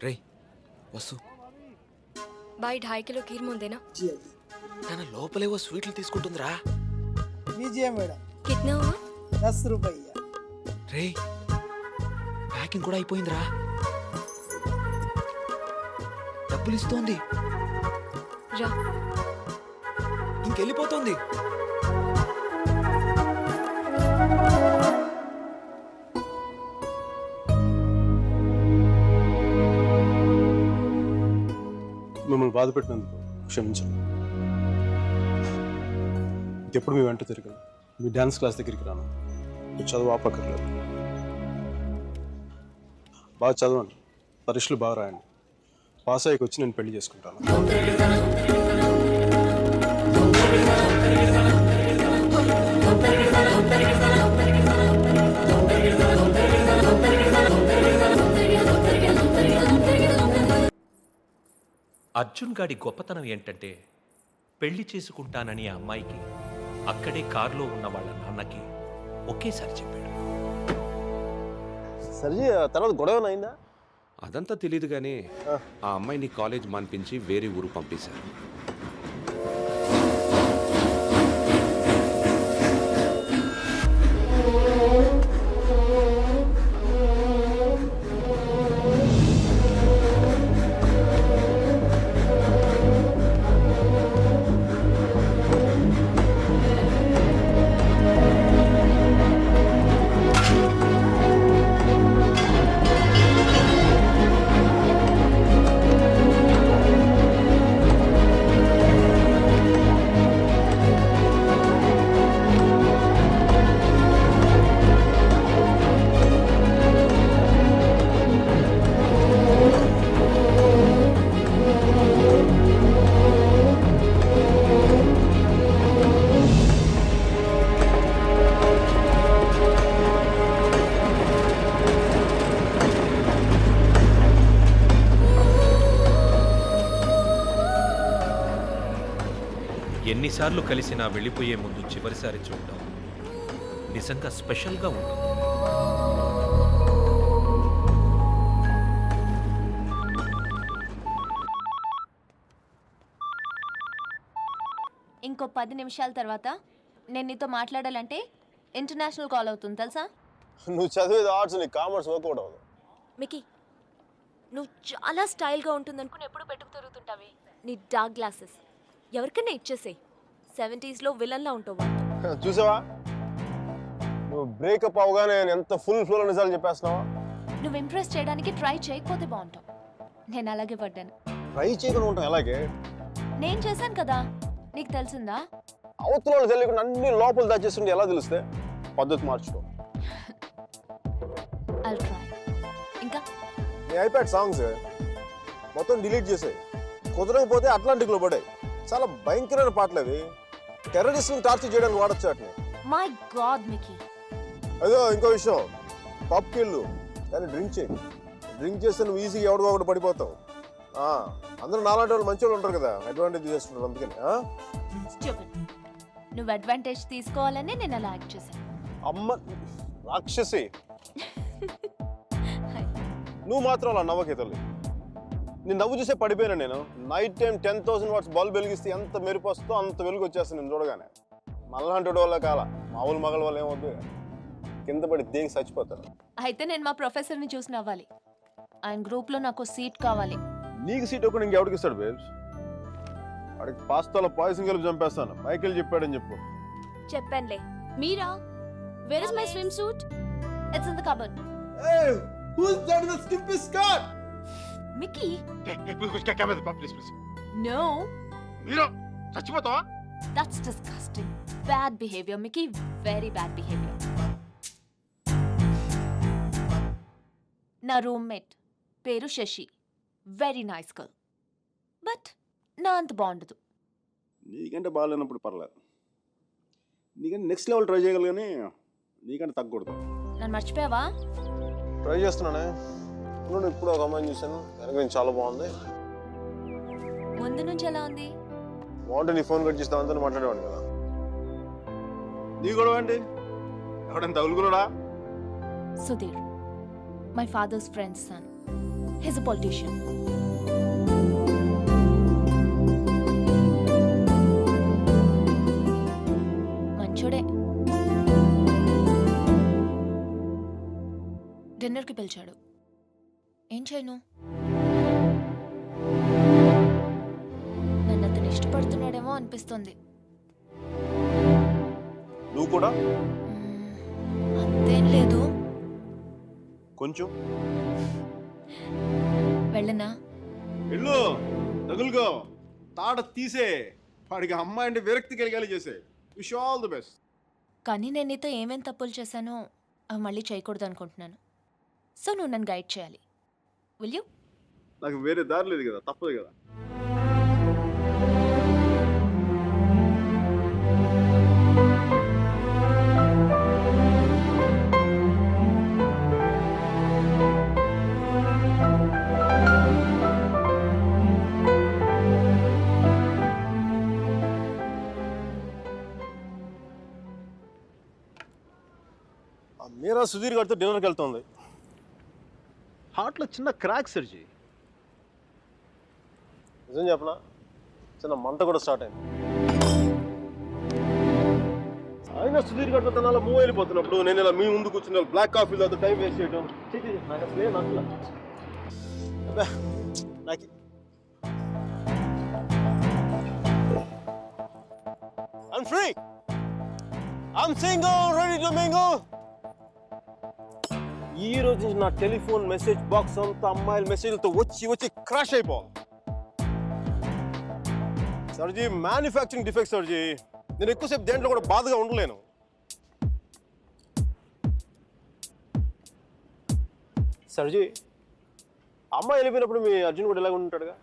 రే వసు भाई 2.5 किलो खीर मुंह देना। నాన్న లోపలేవో స్వీట్లు తీసుకుంటుందిరా. लीजिए मैडम, कितना हुआ? 10 रुपया। రే ప్యాకింగ్ కూడా అయిపోయిందిరా. డబ్బులు ఇస్తోంది, जा ఇంకెళ్ళిపోతుంది. మిమ్మల్ని బాధ పెట్టినందుకు క్షమించండి. ఇంకెప్పుడు మీ వెంట తిరగను, మీ డ్యాన్స్ క్లాస్ దగ్గరికి రాను, మీరు చదువు ఆపక్కర్లేదు. బాగా చదవండి, పరీక్షలు బాగా రాయండి. పాస్ అయ్యకి వచ్చి నేను పెళ్లి చేసుకుంటాను. అర్జున్ గాడి గొప్పతనం ఏంటంటే పెళ్లి చేసుకుంటానని ఆ అమ్మాయికి అక్కడే కారులో ఉన్న వాళ్ళ నాన్నకి ఒకేసారి చెప్పాడు. సరే, తర్వాత గొడవ అయిందా? అదంతా తెలియదు కానీ ఆ అమ్మాయిని కాలేజ్ మాన్పించి వేరే ఊరు పంపేశారు. ఎన్నిసార్లు కలిసినా వెళ్ళిపోయే ముందు చివరిసారి చూడటం నిజంగా స్పెషల్గా ఉంటుంది. ఇంకో 10 నిమిషాల తర్వాత నేను నీతో మాట్లాడాలంటే ఇంటర్నేషనల్ కాల్ అవుతుంది తెలుసా? నువ్వు చదివేది ఆర్ట్స్, నీ కామర్స్ వర్కౌట్ అవ్వదు. మికీ నువ్వు చాలా స్టైల్గా ఉంటుందనుకుని ఎప్పుడు పెట్టుకు తిరుగుతుంటావే నీ డార్క్ గ్లాసెస్ ఎవరికైనా ఇచ్చేసేయ్. 70s విలన్లా ఉంటావు. చూసావా, నువ్వు బ్రేకప్ అవగానే ఎంత ఫుల్ ఫ్లో నిజాలు చెప్పేస్తున్నావా? నువ్వు ఇంప్రెస్ చేయడానికి ట్రై చేయకపోతే బాగుంటావు. నేను అలాగే పడ్డాను. ట్రై చేయకుండా ఉంటాం ఎలాగే? నేను చేశాను కదా, నీకు తెలిసిందా? అవతల వాళ్ళు తెలియకుండా అన్ని లోపల దాచేస్తుంటే ఎలా తెలిస్తే? పద్ధతి మార్చుకో. I'll try. ఇంకా నీ ఐప్యాడ్ సాంగ్స్ మొత్తం డిలీట్ చేసాయి. కుదరకపోతే అట్లాంటిక్లో పడాయి. చాలా భయంకరమైన పాటలు అవి. టెర్రరిస్ట్ని టార్చర్ చేయడానికి వాడచ్చు వాటిని. My God Mickey. అదో ఇంకో విషయం, పబ్కి వెళ్ళు కానీ డ్రింక్ చేయి. డ్రింక్ చేస్తే నువ్వు ఈజీగా ఎవడికో ఒకటి పడిపోతావు. అందరూ నాలాంటి వాళ్ళు మంచి వాళ్ళు ఉంటారు కదా, అడ్వాంటేజ్ చేసుకుంటారు. అందుకని Stupid. నువ్వు అడ్వాంటేజ్ తీసుకోవాలని నేను అలా యాక్ట్ చేశాను. అమ్మ రాక్షసి, నువ్వు మాత్రం అలా నవ్వకే తల్లి. నేను నవ్వు చూసే పడిపోయాను. నేను నైట్ టైం 10,000 వాట్స్ బల్బ్ వెలిగిస్తే ఎంత మెరుపు వస్తుందో అంత వెలుగు వచ్చేస్తాను నేను చూడగానే. మళ్ళాంటి వాళ్ళ కాల మామూలు మగల వాళ్ళు ఏమవుతుంది, కింద పడి దేనికి చచ్చిపోతారు. అయితే నేను మా ప్రొఫెసర్ని చూసి నవ్వాలి. ఆయన గ్రూప్లో నాకు సీట్ కావాలి. నీకు సీట్ ఒకటి ఇంకెవడికి ఇస్తాడు బేబ్స్? వాడికి పాస్తాలో పాయసం కలిపి చంపేస్తాను. మైకేల్ చెప్పాడని చెప్పు. చెప్పానులే. Meera where is my swimsuit? It's in the cupboard. Hey, who's that with the skimpy skirt? Mickey. Please. No. Mira, చచ్చిపోతావా? That's disgusting. Bad behavior, Mickey. Very bad behavior. నా రూమ్మేట్ పేరు Shashi. Very nice girl. But నా అంత బాగుండదు. నీకంటే బాగాలేనప్పుడు పర్లేదు. నీకంటే నెక్స్ట్ లెవెల్ ట్రై చేయగలరు కానీ నీకంటే తగ్గకూడదు. నన్ను మర్చిపోయావా? ట్రై చేస్తున్నానే. నేను ఇప్పుడు ఒక అమ్మాయిని చూశాను, వెనక నుంచి చాలా బాగుంది. ముందు నుంచి ఎలా ఉంది? బాగుంటే నీ ఫోన్ కట్ చేస్తే అంతా మాట్లాడేవాడు కదా. నీ గొడవ ఏంటి? ఎవడైనా తగులుకున్నాడా? Sudheer, my father's friend's son. He's a politician. మంచోడే. డిన్నర్కి పిలిచాడు. ఏం చేయను? నన్ను అతను ఇష్టపడుతున్నాడేమో అనిపిస్తుంది. నువ్వు కూడా అంతేం లేదు. కొంచెం వెళ్ళనా? ఇల్లు తగులుకో, తాట తీసే, వాడికి అమ్మాయి అంటే విరక్తి కలిగేలా చేసే. Wish all the best. కానీ నేను నీతో ఏమేం తప్పులు చేశానో అవి మళ్ళీ చేయకూడదు అనుకుంటున్నాను. సో నువ్వు నన్ను గైడ్ చేయాలి. Will you? నాకు వేరే దారి లేదు కదా, తప్పదు కదా. మీరా సుధీర్ గారితో డిన్నర్కి వెళ్తుంది. హార్ట్లో చిన్న క్రాక్ సర్జీ. నిజం చెప్పనా, చిన్న మంట కూడా స్టార్ట్ అయింది. అయినా సుధీర్ గారితో తన అలా మూవ్ అయిపోతున్నప్పుడు నేను ఇలా మీ ముందు కూర్చున్న బ్లాక్ కాఫీ తాగుతూ టైం వేస్ట్ చేయడం నాకు అసలు ఏం నచ్చలా. నాకు I'm free. I'm single, ready to mingle. ఈ రోజు నుంచి నా టెలిఫోన్ మెసేజ్ బాక్స్ అంతా అమ్మాయిల మెసేజ్లతో వచ్చి క్రాష్ అయిపోవాలి. సర్జీ మ్యానుఫ్యాక్చరింగ్ డిఫెక్ట్ సర్జీ. నేను ఎక్కువసేపు దేంట్లో కూడా బాధగా ఉండలేను. సర్జీ, అమ్మాయి వెళ్ళిపోయినప్పుడు మీ అర్జున్ కూడా ఇలాగ ఉంటాడుగా?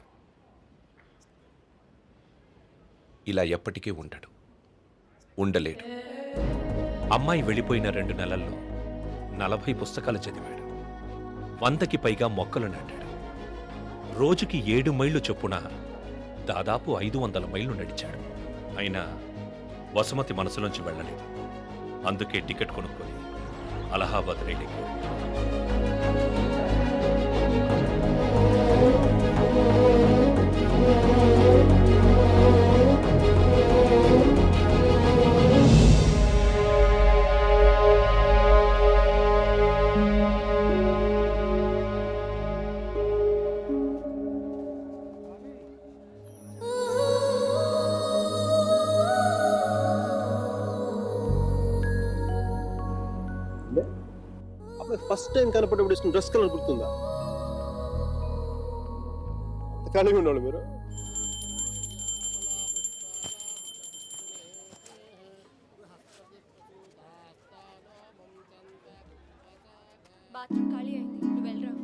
ఇలా ఎప్పటికీ ఉండడు, ఉండలేడు. అమ్మాయి వెళ్ళిపోయిన 2 నెలల్లో 40 పుస్తకాలు చదివాడు. 100కి పైగా మొక్కలు నాటాడు. రోజుకి 7 మైళ్ళు చొప్పున దాదాపు 500 మైళ్ళు నడిచాడు. అయినా వసుమతి మనసులోంచి వెళ్ళలేదు. అందుకే టికెట్ కొనుక్కొని అలహాబాద్ రైలుకి. ఫస్ట్ టైం కనపడేప్పుడు ఇష్టం డ్రెస్ కలర్ గుర్తుందా? కలిగి ఉండాలి మీరు. బాత్రూమ్ ఖాళీ అయింది, నువ్వు వెళ్ళరా.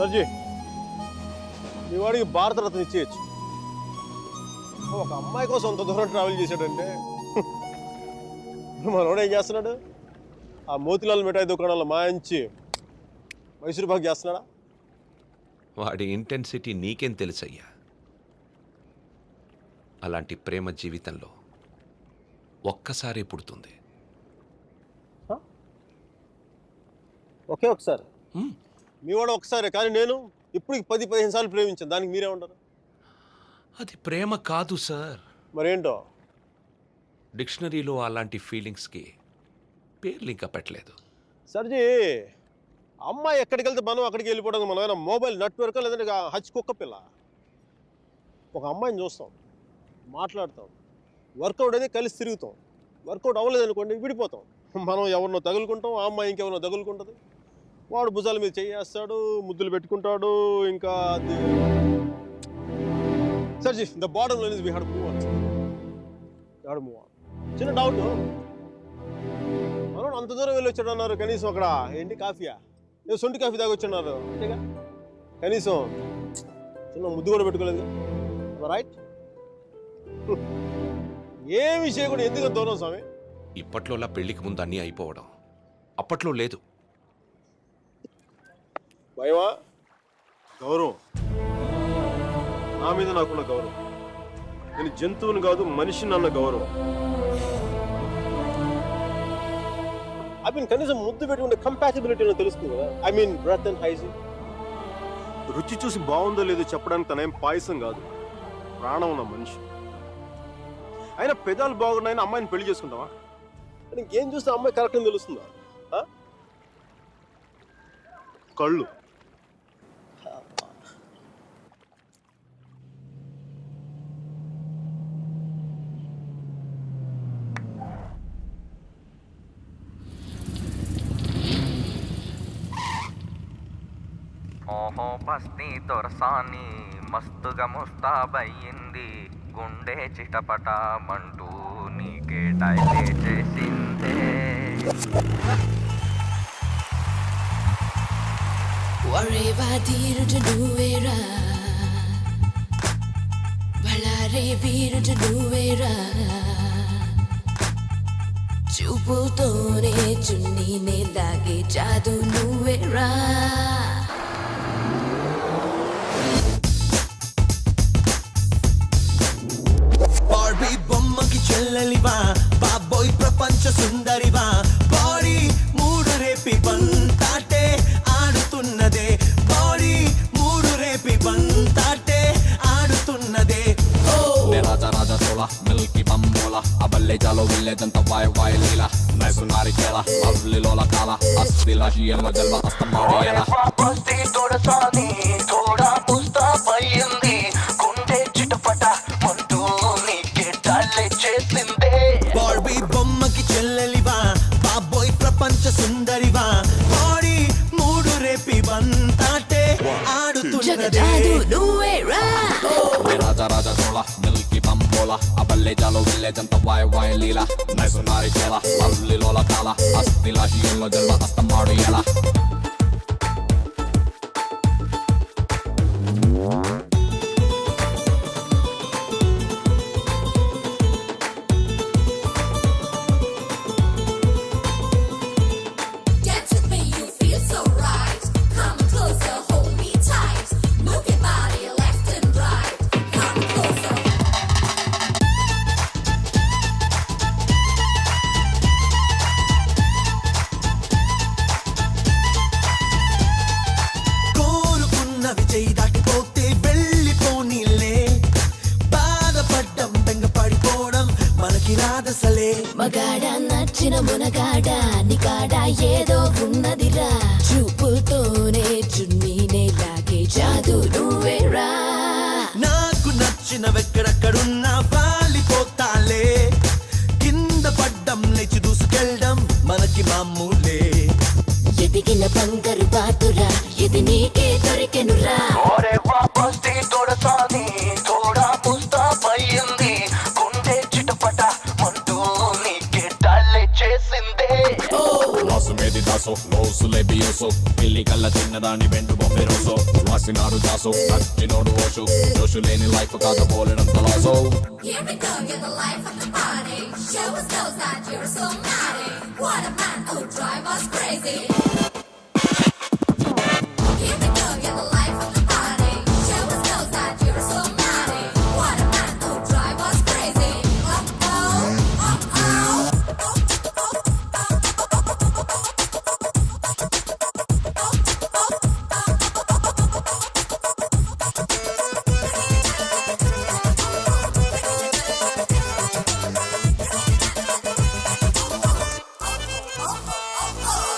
సర్జీ మీ వాడికి భారతరత్న ఇచ్చేయచ్చు. ఒక అమ్మాయి కోసం అంత దూరం ట్రావెల్ చేశాడంటే మనోడు ఏం చేస్తున్నాడు? ఆ మోతిలాల్ మిఠాయి దుకాణంలో మంచి మైసూరు పాక్ చేస్తున్నాడా? వాడి ఇంటెన్సిటీ నీకేం తెలుసయ్యా? అలాంటి ప్రేమ జీవితంలో ఒక్కసారి పుడుతుంది. ఒకే ఒకసారి మీ వాడు ఒకసారి, కానీ నేను ఇప్పటికి 10-15 సార్లు ప్రేమించాను. దానికి మీరే ఉంటారు? అది ప్రేమ కాదు సార్. మరేంటో? డిక్షనరీలో అలాంటి ఫీలింగ్స్కి పేర్లు ఇంకా పెట్టలేదు. సర్జీ అమ్మాయి ఎక్కడికి వెళ్తే మనం అక్కడికి వెళ్ళిపోవడం. మనం ఏమైనా మొబైల్ నెట్వర్క్ లేదంటే హచ్ కుక్క పిల్ల. ఒక అమ్మాయిని చూస్తాం, మాట్లాడతాం, వర్కౌట్ అయితే కలిసి తిరుగుతాం. వర్కౌట్ అవ్వలేదు అనుకోండి విడిపోతాం. మనం ఎవరినో తగులుకుంటాం, ఆ అమ్మాయి ఇంకెవరినో తగులుకుంటుంది. వాడు భుజాల మీద చేయేస్తాడు, ముద్దులు పెట్టుకుంటాడు. ఇంకా అది సర్జీ the bottom line is we had move on. చిన్న డౌట్, మనం అంత దూరం వెళ్ళి వచ్చాడు అన్నారు, కనీసం అక్కడ ఏంటి కాఫీయా, ఏదో సొంటి కాఫీ తాగి వచ్చున్నారు అంతేగా, కనీసం చిన్న ముద్దు కూడా పెట్టుకోలేదు. రైట్? ఏమి చేయకూడదు. ఎందుకు దూరం స్వామి? ఇప్పట్లోలా పెళ్లికి ముందు అన్నీ అయిపోవడం అప్పట్లో లేదు. భయమా? గౌరవం, నా మీద నాకున్న గౌరవం. నేను జంతువుని కాదు మనిషిని అన్న గౌరవం. కనీసం ముద్దు పెట్టుకుంటే కంపాసిబిలిటీ తెలుస్తుంది కదా. Breath and hygiene. రుచి చూసి బాగుందో లేదో చెప్పడానికి తనేం పాయసం కాదు, ప్రాణం ఉన్న మనిషి. అయినా పెదాలు బాగున్నాయని అమ్మాయిని పెళ్లి చేసుకుంటావా? ఇంకేం చూస్తే అమ్మాయి కరెక్ట్ అని తెలుస్తుందా? కళ్ళు. ఓహో బస్తీ దొరసాని మస్తుగా ముస్తాబయ్యింది, గుండె చిటపటమంటూ నీకే డైలే చేసిందే. వరేవా ధీరుడు నువ్వేరా, బళారే వీరుడు నువ్వేరా, చూపుతోనే చున్నీనే లాగే జాదు నువ్వేరా. బార్బీ బొమ్మకి చెల్లెలివా, బాబోయ్ ప్రపంచ సుందరివా, బాడీ మూడు రేపి బంతాటే ఆడుతున్నదే, బాడీ మూడు రేపి బంతాటే ఆడుతున్నదే. రాజా రాజా సోలా మిల్కీ బమ్మోలా అబల్లే జాలో విల్లేదంత వాయ్ వాయ్ లీలా నైసు నారికేలా అవ్లి లోలా కాలా అస్తిలా షియల్ జల్వా అస్తమాడియలా. బస్తీ దొరసాని తోడా పుస్తాబయ్యింది, గుండె చిటపట మంటూ నీకే డైలే చేసిందే. బార్బీ బొమ్మకి చెల్లెలివా, బాబోయ్ ప్రపంచ సుందరివా, బాడీ మూడు రేపి బంతాటే ఆడుతున్నదే. నువ్వేరా రాజా రాజా సోలా మిల్కీ బమ్మోలా అబల్లే జాలో విల్లేదంత వాయ్ వాయ్ లీలా నైసు నారికేలా అవ్లి లోలా కాలా అస్తిలా షియల్ జల్వా అస్తమాడియలా. Dance with me, you feel so right. Come closer, hold me tight. Move your body left and right. Come closer. కోరుకున్నవి చేయి దాటిపోతే వెళ్ళిపోనీలే, బాధపడ్డం బెంగపడిపోవడం మనకి రాదసలే. మగాడ నచ్చిన మునగాడ నికాడ ఏదో ఉన్నదిరా, చూపుతోనే చున్నీనే లాగే జాదు నువ్వేరా. నాకు నచ్చినవెక్కడెక్కడున్నా వాలిపోతాలే, కింద పడ్డం లేచి దూసుకెళ్ళడం మనకి మామూలే. ఎదిగిన బంగారు బాతురా, ఇది నీకే దొరికెనురా. బస్తీ దొరసాని తోడా పుస్తాబయ్యింది, గుండె చిటపట మంటూ నీకే డైలే చేసిందే. లాసు మేది దాసో లోసు లేబియోసో పిల్లి కళ్ళ చిన్నదాని వెండు బొమ్మె డోసో రాసినాడు దాసో నచ్చినోడు ఓషో జోషు లేని లైఫ్ కాదు పోలేనంత lasso Here we go, you're the life of the party. Show us those that you're so naughty. What a man who drive us crazy. Here we go, you're the life of the party. Show us those that you're so naughty. What a man who drive us crazy.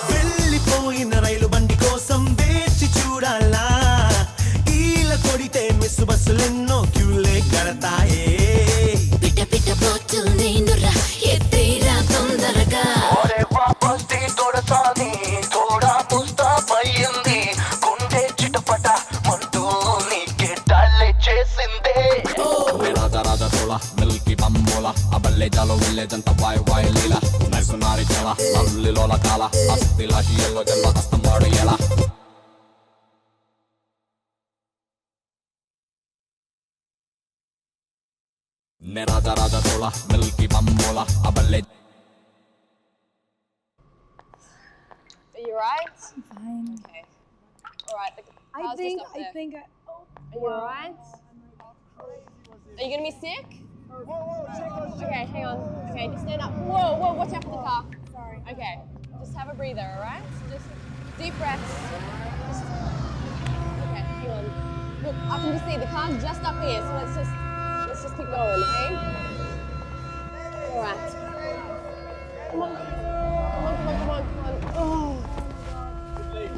వెళ్ళిపోయిన రైలు బండి కోసం వేచి చూడాలా ఈల కొడితే miss బస్సులెన్నో క్యూలే కడతాయే పిట్ట పిట్ట పోతూ నేనురా ఎత్తేరా తొందరగా రాజా రాజా తోళ మిల్కి పంబోల అబల్లే జాలో వెళ్ళేదంత వాయు వాయు లీల నైసునారి చల లవ్లిలోల కాల అస్థి లాషియల్లో జన్మ హస్తం వాడు ఎలా నే రాజా రాజా తోళ మిల్కి పంబోల అబల్లే Are you alright? Fine. Okay. Alright. I think. Are you alright? Are you gonna be sick? Okay, hang on. Okay, just stand up. Whoa, watch out for the car. Sorry. Okay, just have a breather, alright? So just deep breaths. Okay, hang on. Look, I can just see the car's just up here, so let's just keep going, okay? Alright. Come on. Oh.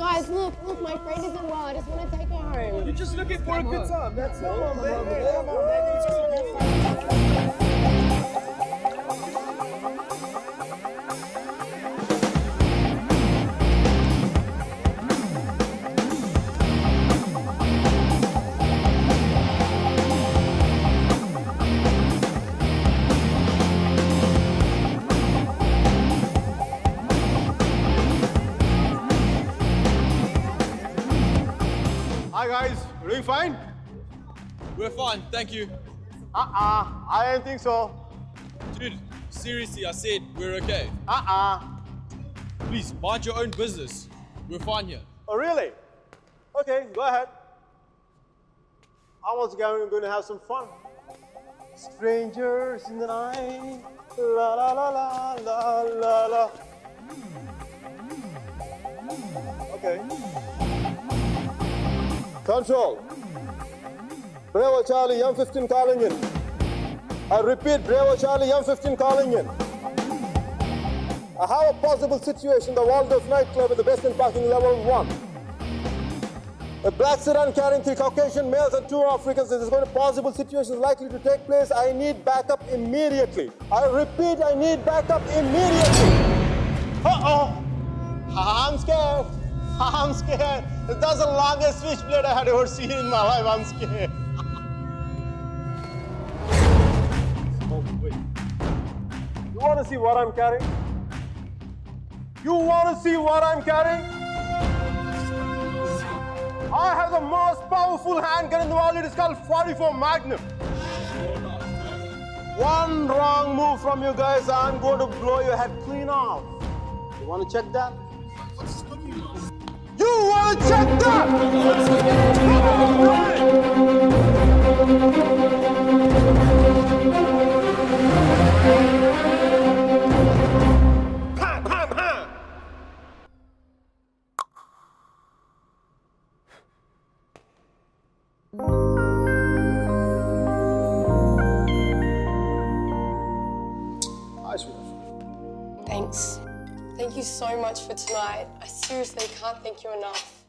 Guys, look, my friend isn't well. I just want to take her home. You're just looking for a good time, that's all. Come on, baby. Come on, Hi guys, you doing fine? We're fine, thank you. I didn't think so. Dude, seriously, I said we're okay. Please, mind your own business. We're fine here. Oh really? Okay, go ahead. I was going to have some fun. Strangers in the night, la la la la la la la. Okay. Control. Bravo Charlie, M15 calling in. I repeat, Bravo Charlie, M15 calling in. I have a possible situation, the Waldorf nightclub at the Western Parking Level 1. A black sedan carrying 3 Caucasian males and 2 Africans. This is going to possible situations likely to take place. I need backup immediately. I repeat, I need backup immediately. Uh-oh. I'm scared. I'm scared. That's the longest switchblade I had ever seen in my life. I'm scared. Oh, wait. You want to see what I'm carrying? You want to see what I'm carrying? I have the most powerful handgun in the world. It is called 44 Magnum. One wrong move from you guys, I'm going to blow your head clean off. You want to check that? You want to check that? Pam, pam, pam. Thanks. Thank you so much for tonight. I seriously can't thank you enough.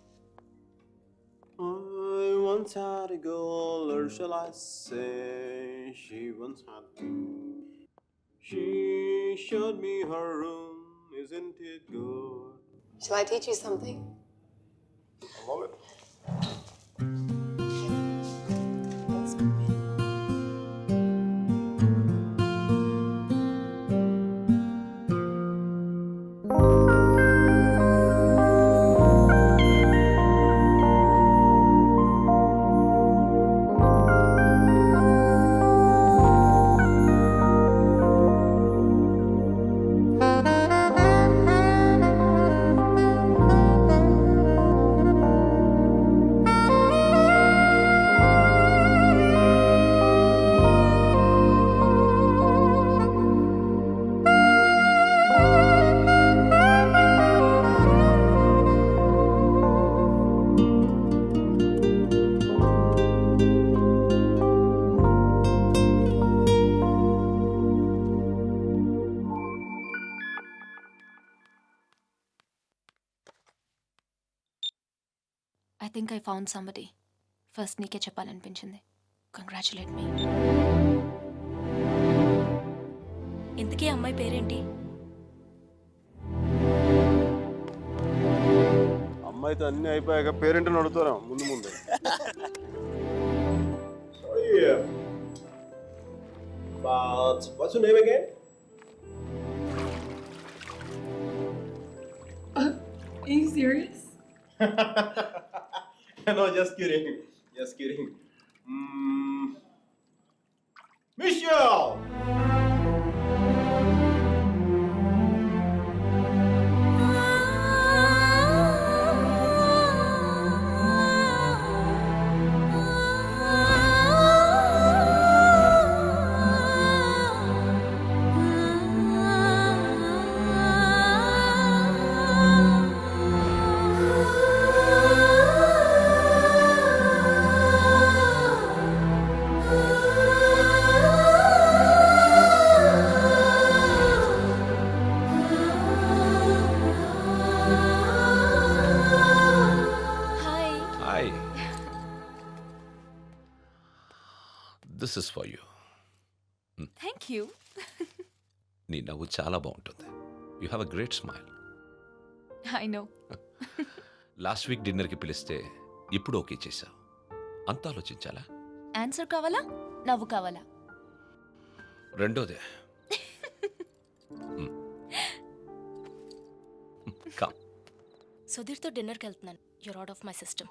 I once had a girl, or shall I say, she once had me. She showed me her room, isn't it good? Shall I teach you something? I love it. Think I found somebody. First నీకే చెప్పాలనిపించింది. Congratulate మీ. ఇంతకీ అమ్మాయి పేరేంటి? అమ్మాయితో అన్నీ అయిపోయాక పేరెంట్ని అడుగుతారా ముందు ముందు. But what's your name again? Are you serious? No, just kidding. Just kidding. Michelle! Hi. Hi, this is for you. Thank you. నీ నవ్వు చాలా బాగుంటుంది. You have a great smile. I know. Last week డిన్నర్కి పిలిస్తే ఇప్పుడు okay చేశావు. అంత ఆలోచించాలా? ఆన్సర్ కావాలా, నవ్వు కావాలా? రెండోదే. కమ్. సుధీర్తో డిన్నర్కి వెళ్తున్నాను. You're out of my system.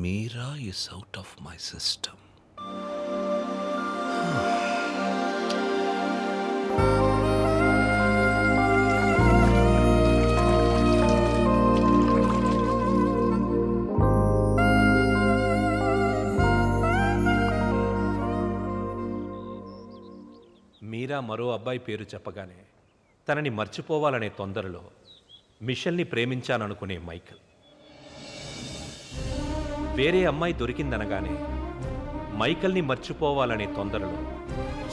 Meera is out of my system. Meera మరో అబ్బాయి పేరు చెప్పగానే తనని మర్చిపోవాలనే తొందరలో మిషెల్ని ప్రేమించాననుకునే మైకల్. వేరే అమ్మాయి దొరికిందనగానే మైకల్ని మర్చిపోవాలనే తొందరలో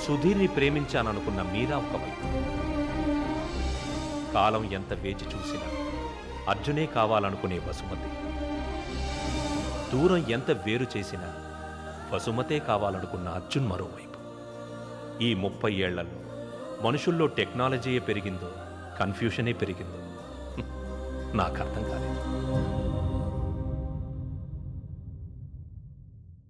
సుధీర్ని ప్రేమించాననుకున్న మీరా ఒకవైపు. కాలం ఎంత వేచి చూసినా అర్జునే కావాలనుకునే వసుమతి. దూరం ఎంత వేరు చేసినా వసుమతే కావాలనుకున్న అర్జున్ మరోవైపు. ఈ 30 ఏళ్లలో మనుషుల్లో టెక్నాలజీయే పెరిగిందో కన్ఫ్యూషనే పెరిగిందో నాకు అర్థం కాలేదు.